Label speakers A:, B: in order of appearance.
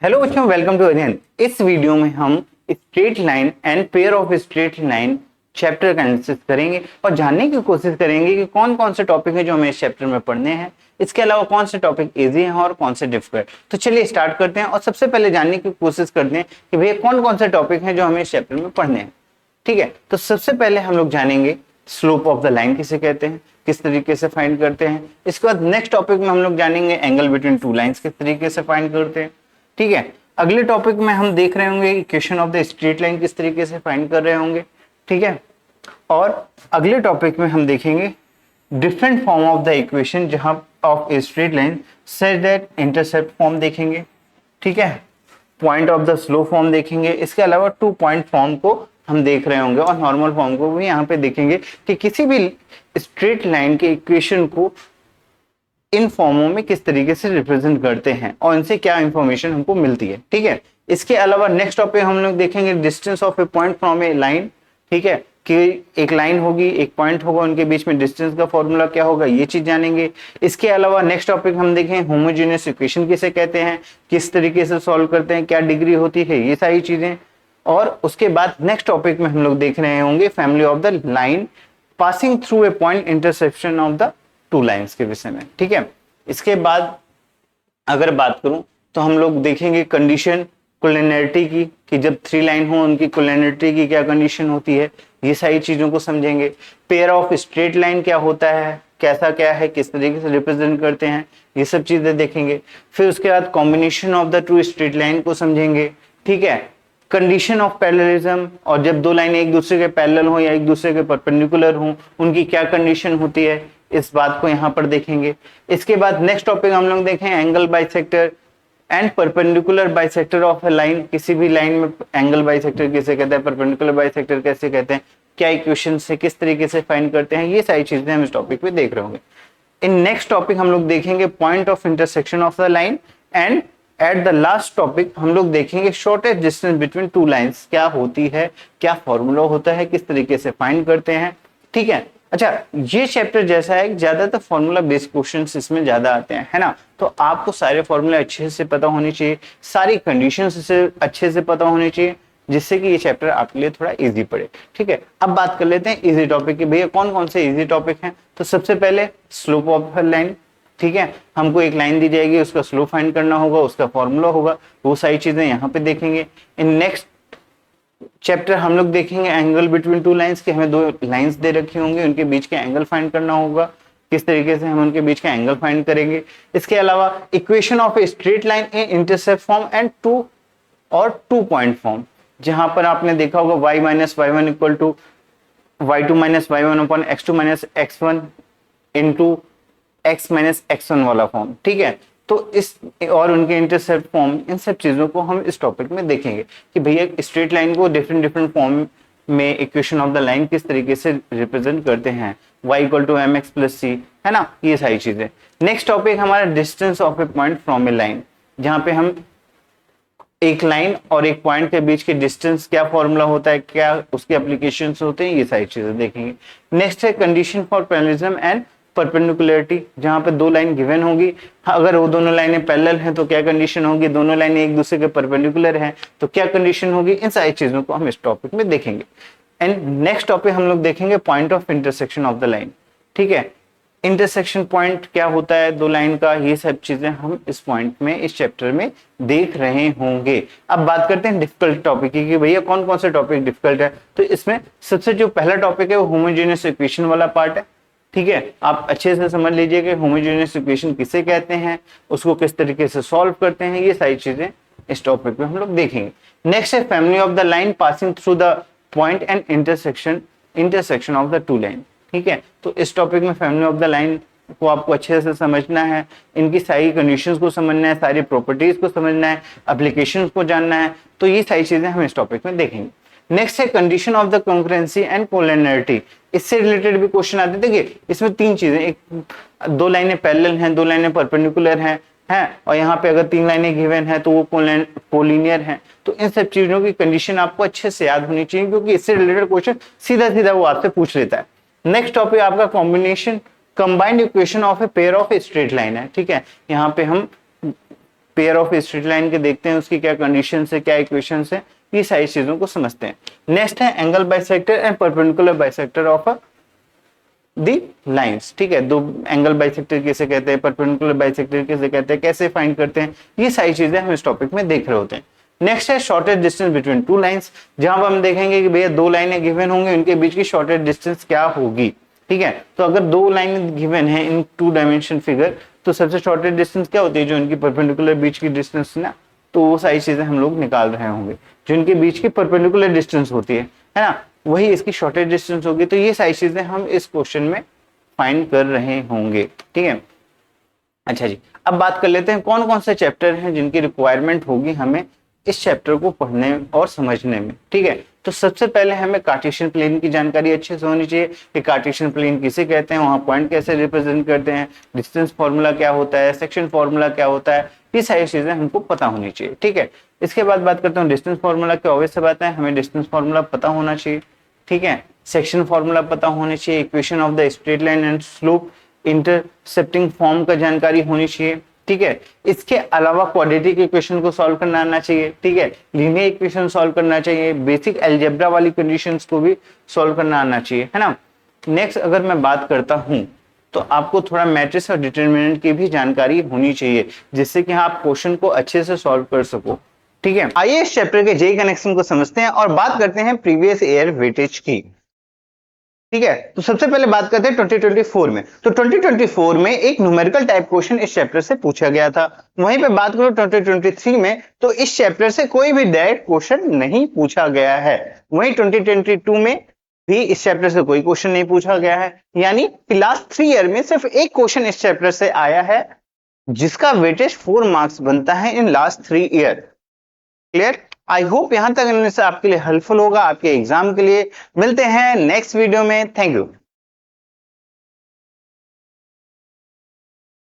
A: Hello बच्चों, welcome to अध्ययन। इस वीडियो में हम straight line and pair of straight line chapter का एनालिसिस करेंगे और जानने की कोशिश करेंगे कि कौन कौन से टॉपिक है जो हमें इस चैप्टर में पढ़ने हैं। इसके अलावा कौन से टॉपिक इजी हैं और कौन से डिफिकल्ट। तो चलिए स्टार्ट करते हैं और सबसे पहले जानने की कोशिश करते हैं कि भैया कौन कौन से टॉपिक हैं जो हमें इस चैप्टर में पढ़ने हैं। ठीक है, तो सबसे पहले हम लोग जानेंगे स्लोप ऑफ द लाइन किसे कहते हैं, किस तरीके से फाइंड करते हैं। इसके बाद नेक्स्ट टॉपिक में हम लोग जानेंगे एंगल बिटवीन टू लाइंस किस तरीके से फाइंड करते हैं। ठीक है, अगले टॉपिक में हम देख रहे होंगे equation of the straight line किस तरीके से फाइंड कर रहे होंगे। ठीक है, और अगले टॉपिक में हम देखेंगे different form of the equation जहां of a straight line such that intercept form देखेंगे। ठीक है, point of the slope form देखेंगे। इसके अलावा टू पॉइंट फॉर्म को हम देख रहे होंगे और नॉर्मल फॉर्म को भी यहाँ पे देखेंगे कि किसी भी स्ट्रेट लाइन के इक्वेशन को इन फॉर्मों में किस तरीके से रिप्रेजेंट करते हैं और इनसे क्या इंफॉर्मेशन हमको मिलती है। ठीक है, इसके अलावा नेक्स्ट टॉपिक हम लोग देखेंगे distance of a point from a line. ठीक है, कि एक लाइन होगी, एक पॉइंट होगा, उनके बीच में डिस्टेंस का फॉर्मूला क्या होगा, ये चीज जानेंगे। इसके अलावा नेक्स्ट टॉपिक हम देखें होमोजेनियस इक्वेशन किसे कहते हैं, किस तरीके से सॉल्व करते हैं, क्या डिग्री होती है, ये सारी चीजें। और उसके बाद नेक्स्ट टॉपिक में हम लोग देख रहे होंगे family of the line passing through a point intersection of the two lines के विषय में। ठीक है, इसके बाद अगर बात करूं तो हम लोग देखेंगे कंडीशन कोलिनियरिटी की, कि जब थ्री लाइन हो उनकी कोलिनियरिटी की क्या कंडीशन होती है, ये सारी चीजों को समझेंगे। पेयर ऑफ स्ट्रेट लाइन क्या होता है, कैसा क्या है, किस तरीके से रिप्रेजेंट करते हैं, ये सब चीजें देखेंगे। फिर उसके बाद combination of the two straight line को समझेंगे। ठीक है, कंडीशन ऑफ पैरेललिज्म, और जब दो लाइनें एक दूसरे के पैरेलल हो या एक दूसरे के परपेंडिकुलर हो उनकी क्या कंडीशन होती है, इस बात को यहाँ पर देखेंगे। इसके बाद नेक्स्ट टॉपिक हम लोग देखें angle bisector and perpendicular bisector of A line. किसी भी लाइन में एंगल बाइसेक्टर किसे कहते हैं, परपेंडिकुलर बाइसेक्टर कैसे कहते हैं, क्या इक्वेशन से किस तरीके से फाइंड करते हैं, ये सारी चीजें हम इस टॉपिक पे देख रहे होंगे। इन नेक्स्ट टॉपिक हम लोग देखेंगे point of intersection of the line and at the last topic हम लोग देखेंगे shortest distance between two lines क्या होती है, क्या फॉर्मूला होता है, किस तरीके से फाइंड करते हैं। ठीक है, अच्छा ये चैप्टर जैसा है ज्यादातर फॉर्मूला बेस्ड क्वेश्चंस इसमें ज्यादा आते हैं, है ना। तो आपको सारे फॉर्मूले अच्छे से पता होने चाहिए, सारी कंडीशंस से अच्छे से पता होनी चाहिए, जिससे कि ये चैप्टर आपके लिए थोड़ा इजी पड़े। ठीक है, अब बात कर लेते हैं इजी टॉपिक की। भैया कौन कौन से इजी टॉपिक हैं, तो सबसे पहले स्लोप ऑफ लाइन। ठीक है, हमको एक लाइन दी जाएगी, उसका स्लोप फाइंड करना होगा, उसका फॉर्मूला होगा, वो सारी चीजें यहाँ पे देखेंगे। इन नेक्स्ट चैप्टर हम लोग देखेंगे एंगल बिटवीन टू लाइंस, के हमें दो लाइंस दे रखी होंगी, उनके बीच के एंगल फाइंड करना होगा, किस तरीके से हम उनके बीच का एंगल फाइंड करेंगे। इसके अलावा equation of a straight line in intercept form and two point form, जहां पर आपने देखा होगा y minus y one equal to y2 minus y one upon x2 minus x1 into x minus x1 वाला form. ठीक है, तो इस और उनके इंटरसेप्ट फॉर्म, इन सब चीजों को हम इस टॉपिक में देखेंगे कि भैया स्ट्रेट लाइन को डिफरेंट डिफरेंट फॉर्म में इक्वेशन ऑफ द लाइन किस तरीके से रिप्रेजेंट करते हैं, y equal to M X plus C, है ना, ये सारी चीजें। नेक्स्ट टॉपिक हमारा distance of a point from a line, जहां पे हम एक लाइन और एक पॉइंट के बीच के डिस्टेंस क्या फॉर्मूला होता है, क्या उसके एप्लीकेशंस होते हैं, ये सारी चीजें देखेंगे। नेक्स्ट है condition for parallelism and perpendicularity, जहां पे दो लाइन गिवन होगी, अगर वो दोनों लाइनें पैरेलल हैं तो क्या कंडीशन होगी, दोनों लाइनें एक दूसरे के परपेंडिकुलर हैं तो क्या कंडीशन होगी, इन सारी चीजों को हम इस टॉपिक में देखेंगे। एंड नेक्स्ट टॉपिक हम लोग देखेंगे point of intersection of the line. ठीक है, इंटरसेक्शन पॉइंट क्या होता है दो लाइन का, ये सब चीजें हम इस पॉइंट में इस चैप्टर में देख रहे होंगे। अब बात करते हैं डिफिकल्ट टॉपिक की, कि भैया कौन कौन से टॉपिक डिफिकल्ट है। तो इसमें सबसे जो पहला टॉपिक है वो होमोजेनियस इक्वेशन वाला पार्ट है। ठीक है, आप अच्छे से समझ लीजिए कि होमोजेनियस इक्वेशन किसे कहते हैं, उसको किस तरीके से सॉल्व करते हैं, ये सारी चीजें इस टॉपिक में हम लोग देखेंगे। नेक्स्ट है family of the line passing through the point and intersection of the two line. ठीक है, तो इस टॉपिक में फैमिली ऑफ द लाइन को आपको अच्छे से समझना है, इनकी सारी कंडीशंस को समझना है, सारी प्रॉपर्टीज को समझना है, एप्लीकेशंस को जानना है, तो ये सारी चीजें हम इस टॉपिक में देखेंगे। नेक्स्ट है condition of the concurrency and collinearity, इससे रिलेटेड भी क्वेश्चन आते हैं। देखिए इसमें तीन चीजें, एक दो लाइनें पैरेलल हैं, दो लाइनें परपेंडिकुलर हैं, और यहाँ पे अगर तीन लाइनें गिवन है तो वो कोलिनियर हैं। तो इन सब चीजों की कंडीशन आपको अच्छे से याद होनी चाहिए, क्योंकि इससे रिलेटेड क्वेश्चन सीधा सीधा वो आपसे पूछ लेता है। नेक्स्ट टॉपिक आपका combination combined equation of a pair of straight line है। ठीक है, यहाँ पे हम पेयर ऑफ स्ट्रेट लाइन के देखते हैं, उसकी क्या कंडीशन है, क्या इक्वेशन है, ये सारी चीजों को समझते हैं। नेक्स्ट है angle bisector and perpendicular bisector of the lines. ठीक है, दो एंगल बाइसेक्टर किसे कहते हैं, परपेंडिकुलर बाइसेक्टर किसे कहते हैं, कैसे फाइंड करते हैं, ये सारी चीजें हम इस टॉपिक में देख रहे होते हैं। नेक्स्ट है shortest distance between two lines, जहां पर हम देखेंगे कि भैया दो लाइनें गिवन होंगी, उनके बीच की शॉर्टेस्ट डिस्टेंस क्या होगी। ठीक है, तो अगर दो लाइनें गिवन है इन टू डायमेंशन फिगर, तो सबसे शॉर्टेस्ट डिस्टेंस क्या होती है, जो इनकी परपेंडिकुलर बीच की डिस्टेंस ना, तो वो सारी चीजें हम लोग निकाल रहे होंगे। जो इनके बीच की परपेंडिकुलर डिस्टेंस होती है ना, वही इसकी शॉर्टेस्ट डिस्टेंस होगी। तो ये सारी चीजें हम इस क्वेश्चन में फाइंड कर रहे होंगे। ठीक है, अच्छा जी, अब बात कर लेते हैं कौन कौन से चैप्टर हैं जिनकी रिक्वायरमेंट होगी हमें इस चैप्टर को पढ़ने और समझने में। ठीक है, तो सबसे पहले हमें कार्टेशियन प्लेन की जानकारी अच्छे से होनी चाहिए कि कार्टेशियन प्लेन किसे कहते हैं, वहां पॉइंट कैसे रिप्रेजेंट करते हैं, डिस्टेंस फॉर्मूला क्या होता है, सेक्शन फॉर्मूला क्या होता है, ये सारी चीजें हमको पता होनी चाहिए। ठीक है, इसके बाद बात करते हैं डिस्टेंस फॉर्मूला की। ऑब्वियस सी बात है, हमें डिस्टेंस फॉर्मूला पता होना चाहिए। ठीक है, सेक्शन फॉर्मूला पता होने चाहिए, equation of the straight line and slope, intercepting form का जानकारी होनी चाहिए। ठीक है, इसके अलावा क्वाड्रेटिक इक्वेशन को सॉल्व करना आना चाहिए। ठीक है, लीनियर इक्वेशन सॉल्व करना चाहिए, बेसिक अलजेब्रा वाली कंडीशंस को भी सॉल्व करना आना चाहिए, है ना। नेक्स्ट अगर मैं बात करता हूं तो आपको थोड़ा मैट्रिक्स और डिटरमिनेंट की भी जानकारी होनी चाहिए, जिससे कि आप क्वेश्चन को अच्छे से सॉल्व कर सको। ठीक है, आइए इस चैप्टर के जेई कनेक्शन को समझते हैं और बात करते हैं प्रीवियस ईयर वेटेज की। ठीक है, तो सबसे पहले बात करते हैं 2024 में। तो 2024 में एक न्यूमेरिकल टाइप क्वेश्चन इस चैप्टर से पूछा गया था। वहीं पे बात करो 2023 में, तो इस चैप्टर से कोई भी डायरेक्ट क्वेश्चन नहीं पूछा गया है। वहीं 2022 में भी इस चैप्टर से कोई क्वेश्चन नहीं पूछा गया है। यानी लास्ट 3 ईयर में सिर्फ एक क्वेश्चन इस चैप्टर से आया है, जिसका वेटेज 4 मार्क्स बनता है in last 3 year. Clear? I hope यहां तक से आपके लिए हेल्पफुल होगा आपके एग्जाम के लिए। मिलते हैं नेक्स्ट वीडियो में। Thank you.